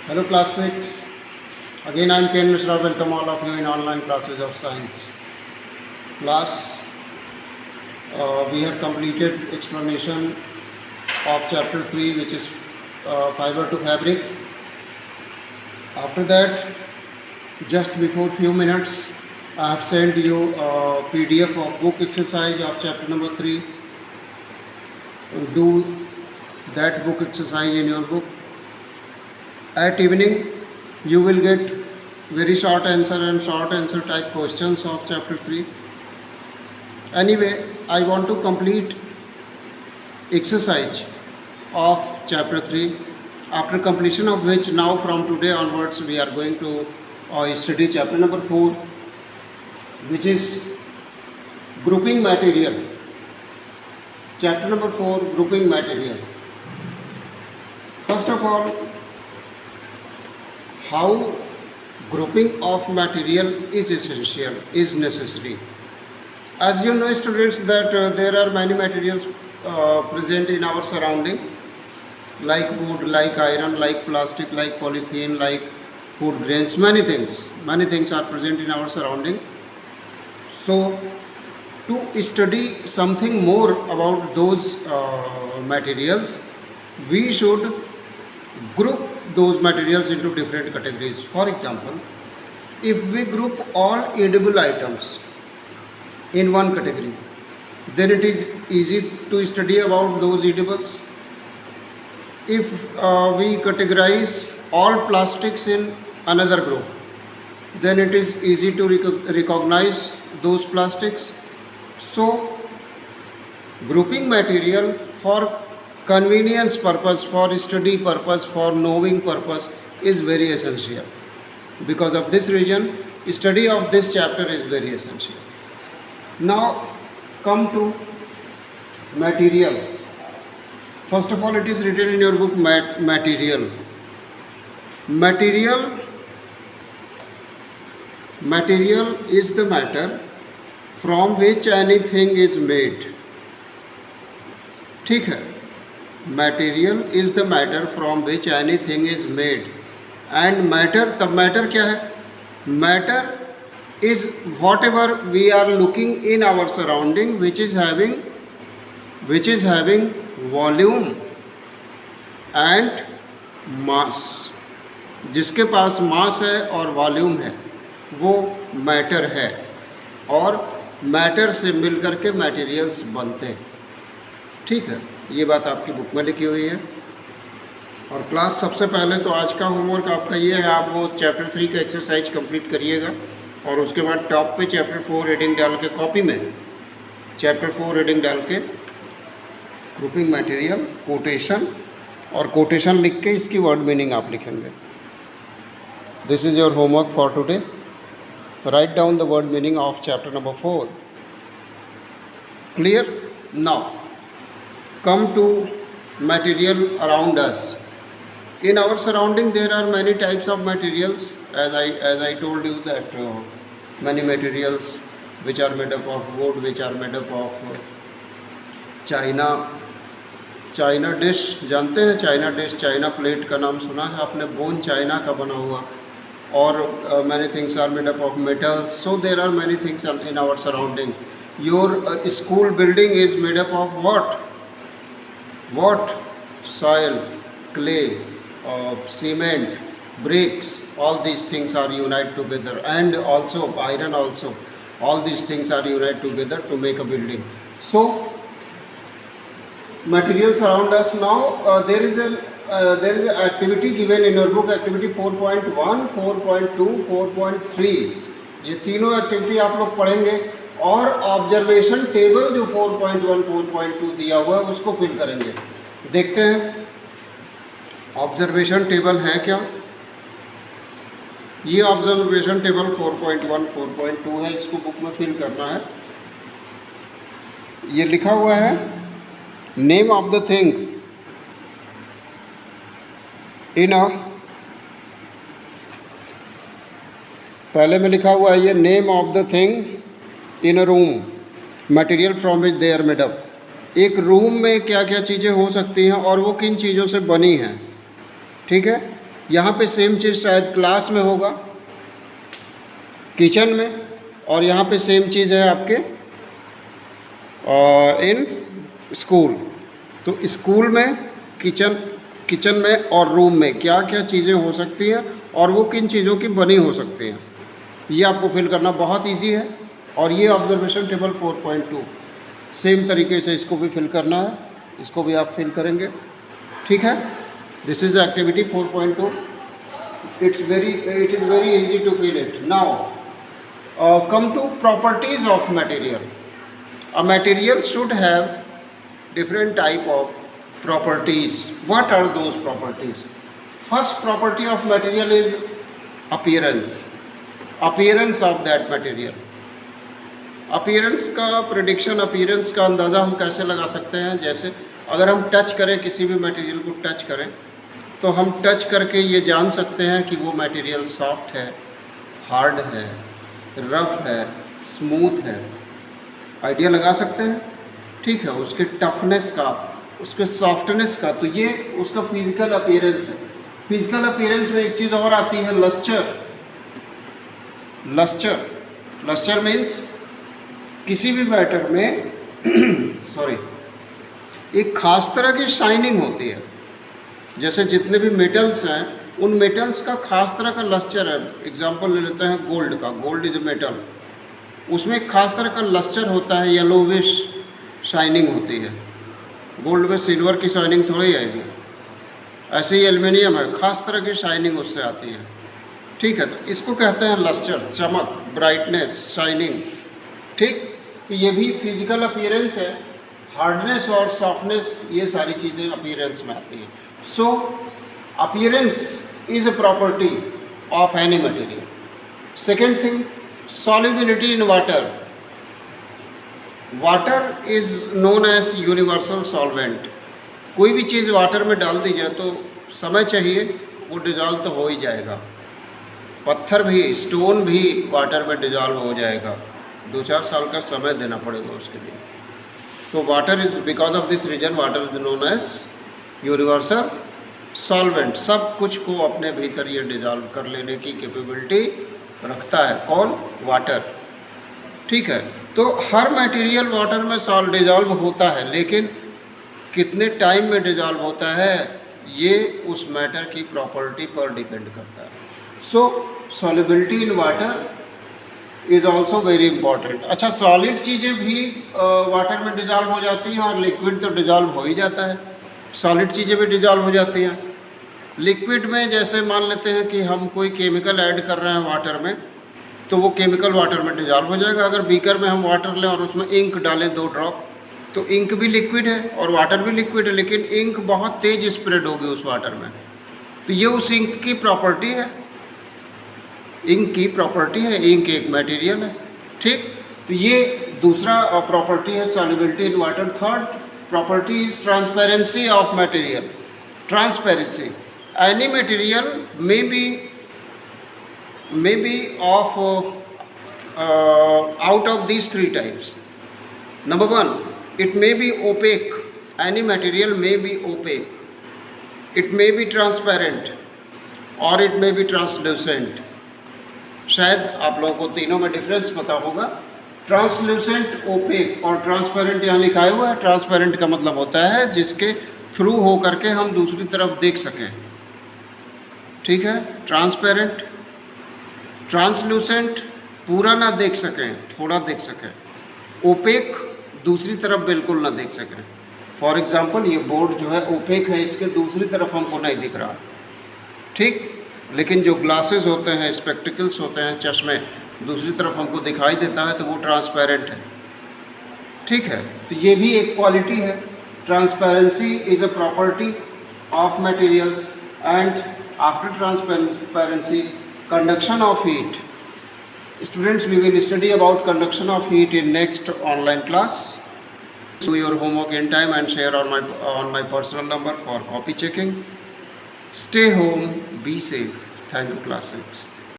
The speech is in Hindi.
Hello class 6. Again I am Ken Mishra. Welcome all of you in online classes of science. Class, we have completed explanation of chapter 3, which is fiber to fabric. After that, just before few minutes, I have sent you a PDF of book exercise of chapter number 3. Do that book exercise in your book. At evening, you will get very short answer and short answer type questions of chapter 3. Anyway, I want to complete exercise of chapter 3, after completion of which now from today onwards we are going to study chapter number 4, which is grouping material. Chapter number 4, grouping material. First of all, how grouping of material is essential, is necessary. As you know, students, that there are many materials present in our surrounding, like wood, like iron, like plastic, like polythene, like food grains, many things are present in our surrounding. So to study something more about those materials, we should group those materials into different categories. For example, if we group all edible items in one category, then it is easy to study about those edibles. If we categorize all plastics in another group, then it is easy to recognize those plastics. So grouping material for convenience purpose, for study purpose, for knowing purpose is very essential. Because of this reason, study of this chapter is very essential. Now come to material. First of all, it is written in your book material. Material is the matter from which anything is made. ठीक है, material is the matter from which anything is made. And matter, तब मैटर क्या है? Matter is whatever we are looking in our surrounding which is having volume and mass. जिसके पास मास है और वॉल्यूम है वो मैटर है, और मैटर से मिलकर के मटेरियल्स बनते हैं. ठीक है, ये बात आपकी बुक में लिखी हुई है. और क्लास, सबसे पहले तो आज का होमवर्क आपका ये है, आप वो चैप्टर 3 का एक्सरसाइज कंप्लीट करिएगा, और उसके बाद टॉप पे चैप्टर 4 रीडिंग डाल के, कॉपी में चैप्टर 4 रीडिंग डाल के ग्रुपिंग मटेरियल, कोटेशन, और कोटेशन लिख के इसकी वर्ड मीनिंग आप लिखेंगे. This is your homework for today. Write down the word meaning of chapter number 4. Clear? Now come to material around us. In our surrounding there are many types of materials, as I told you that many materials which are made up of wood, which are made up of China dish. जानते हैं चाइना डिश, चाइना प्लेट का नाम सुना है आपने? बोन चाइना का बना हुआ. और many things are made up of metals. So there are many things in our surrounding. Your school building is made up of what? Soil, clay, cement, bricks. All these things are united together, and also iron also. All these things are united together to make a building. So materials around us. Now there is an activity given in your book, activity 4.1, 4.2, 4.3. ये तीनों एक्टिविटी आप लोग पढ़ेंगे, और ऑब्जर्वेशन टेबल जो 4.1, 4.2 दिया हुआ है उसको फिल करेंगे. देखते हैं ऑब्जर्वेशन टेबल है क्या. ये ऑब्जर्वेशन टेबल 4.1, 4.2 है, इसको बुक में फिल करना है. ये लिखा हुआ है name of the thing in a, पहले में लिखा हुआ है ये name of the thing in a room, material from which they are made up. एक रूम में क्या क्या चीज़ें हो सकती हैं और वो किन चीज़ों से बनी हैं. ठीक है, यहाँ पे सेम चीज़ शायद क्लास में होगा, किचन में, और यहाँ पे सेम चीज़ है आपके इन स्कूल। तो स्कूल में, किचन में और रूम में क्या क्या चीज़ें हो सकती हैं और वो किन चीज़ों की बनी हो सकती हैं, ये आपको फिल करना बहुत इजी है। और ये ऑब्जर्वेशन टेबल 4.2 सेम तरीके से इसको भी फिल करना है, इसको भी आप फिल करेंगे, ठीक है। This is activity 4.2। It is very easy to fill it. Now come to properties of material. A material should have different type of properties. What are those properties? First property of material is appearance. Appearance of that material. Appearance का प्रेडिक्शन, अपीयरेंस का अंदाज़ा हम कैसे लगा सकते हैं? जैसे अगर हम टच करें, किसी भी मटेरियल को टच करें, तो हम टच करके ये जान सकते हैं कि वो मटेरियल सॉफ्ट है, हार्ड है, रफ है, स्मूथ है। आइडिया लगा सकते हैं, ठीक है, उसके टफनेस का, उसके सॉफ्टनेस का। तो ये उसका फिजिकल अपीयरेंस है। फिजिकल अपीयरेंस में एक चीज़ और आती है, लस्टर। लस्टर मीन्स किसी भी मैटर में सॉरी, एक खास तरह की शाइनिंग होती है। जैसे जितने भी मेटल्स हैं, उन मेटल्स का खास तरह का लस्टर है। एग्जांपल ले लेते हैं गोल्ड का। गोल्ड इज ए मेटल, उसमें एक खास तरह का लस्टर होता है, येलोविश शाइनिंग होती है। गोल्ड में सिल्वर की शाइनिंग थोड़ी आएगी। ऐसे ही एल्युमिनियम है, खास तरह की शाइनिंग उससे आती है, ठीक है। तो इसको कहते हैं लस्टर, चमक, ब्राइटनेस, शाइनिंग, ठीक। तो ये भी फिजिकल अपीयरेंस है। हार्डनेस और सॉफ्टनेस, ये सारी चीज़ें अपीयरेंस में आती हैं। So appearance is a property of any material. Second thing, solubility in water. Water is known as universal solvent. कोई भी चीज़ वाटर में डाल दी जाए तो समय चाहिए, वो डिजॉल्व तो हो ही जाएगा। पत्थर भी, स्टोन भी वाटर में डिजॉल्व हो जाएगा, 2-4 साल का समय देना पड़ेगा उसके लिए। तो water is, because of this reason water is known as universal solvent. सब कुछ को अपने भीतर ये डिजॉल्व कर लेने की कैपेबिलिटी रखता है। कौन? वाटर, ठीक है। तो हर मटेरियल वाटर में डिजॉल्व होता है, लेकिन कितने टाइम में डिजॉल्व होता है ये उस मैटर की प्रॉपर्टी पर डिपेंड करता है। So solubility in water is also very important. अच्छा, सॉलिड चीज़ें भी वाटर में डिजॉल्व हो जाती हैं, और लिक्विड तो डिजॉल्व हो ही जाता है। सॉलिड चीज़ें भी डिजॉल्व हो जाती हैं। लिक्विड में जैसे मान लेते हैं कि हम कोई केमिकल ऐड कर रहे हैं वाटर में, तो वो केमिकल वाटर में डिजॉल्व हो जाएगा। अगर बीकर में हम वाटर लें और उसमें इंक डालें 2 ड्रॉप, तो इंक भी लिक्विड है और वाटर भी लिक्विड है, लेकिन इंक बहुत तेज स्प्रेड होगी उस वाटर में। तो ये उस इंक की प्रॉपर्टी है, इंक की प्रॉपर्टी है। इंक एक मटेरियल है, ठीक। तो ये दूसरा प्रॉपर्टी है solubility in water. Third property is transparency of material. Transparency, any material may be of out of these 3 types. Number 1, it may be opaque. Any material may be opaque. It may be transparent or it may be translucent. शायद आप लोगों को तीनों में डिफरेंस पता होगा। ट्रांसल्यूसेंट, ओपेक और ट्रांसपेरेंट यहाँ लिखा हुआ है। ट्रांसपेरेंट का मतलब होता है जिसके थ्रू हो करके हम दूसरी तरफ देख सकें, ठीक है। ट्रांसपेरेंट, ट्रांसल्यूसेंट पूरा ना देख सकें, थोड़ा देख सकें। ओपेक दूसरी तरफ बिल्कुल ना देख सकें। फॉर एग्जांपल ये बोर्ड जो है ओपेक है, इसके दूसरी तरफ हमको नहीं दिख रहा, ठीक। लेकिन जो ग्लासेस होते हैं, स्पेक्टिकल्स होते हैं, चश्मे, दूसरी तरफ हमको दिखाई देता है, तो वो ट्रांसपेरेंट है, ठीक है। तो ये भी एक क्वालिटी है। Transparency is a property of materials. And after transparency, conduction of heat. Students, we will study about conduction of heat in next online class. Do your homework in time and share on my personal number for copy checking. Stay home, be safe. Thank you, class 6.